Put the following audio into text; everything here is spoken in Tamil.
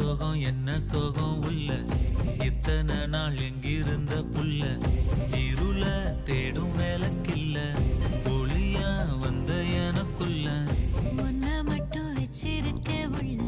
சோகம் என்ன சோகம் உள்ள இத்தனை நாள் எங்கிருந்த புல்ல இருள தேடும் வேலைக்கில்ல ஒளியா வந்த எனக்குள்ள உன்னை மட்டும் வச்சிருக்க உள்ள